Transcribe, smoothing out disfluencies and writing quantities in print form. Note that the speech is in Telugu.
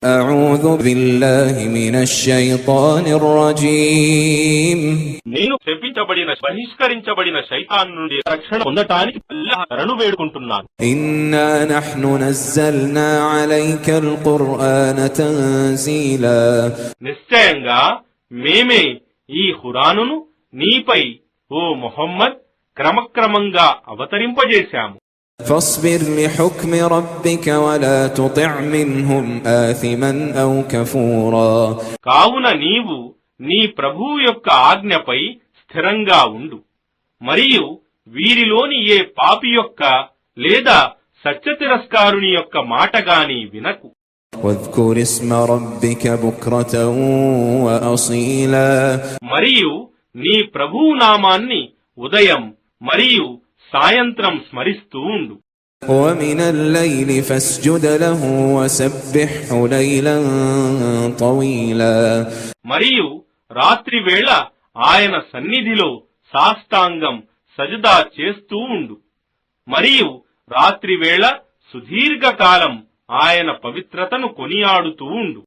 أعوذ بالله من الشيطان الرجيم నేను శపించబడిన బహిష్కరించబడిన శైతాన్ నుండి రక్షణ పొందటానికి అల్లాహ్ శరణు వేడుకుంటున్నాను. إنا نحن نزلنا عليك القرآن تنزيلا నిశ్చయంగా మేమే ఈ ఖురానును నీపై ఓ ముహమ్మద్ క్రమక్రమంగా అవతరింపజేశాము. فاصبر لحكم ربك ولا تطع منهم آثما أو كفورا కావున నీవు నీ ప్రభువు యొక్క ఆజ్ఞపై స్థిరంగా ఉండు, మరియు వీరిలోని ఏ పాపి యొక్క లేదా సత్యతిరస్కారుని యొక్క మాటగాని వినకు. واذكر اسم ربك بكرة وأصيلا మరియు నీ ప్రభువు నామాన్ని ఉదయం మరియు సాయంత్రం స్మరిస్తూ ఉండు. ومن الليل فاسجد له وسبحه ليلا طويلا మరియు రాత్రి వేళ ఆయన సన్నిధిలో సాష్టాంగం సజదా చేస్తూ ఉండు, మరియు రాత్రి వేళ సుదీర్ఘకాలం ఆయన పవిత్రతను కొనియాడుతూ ఉండు.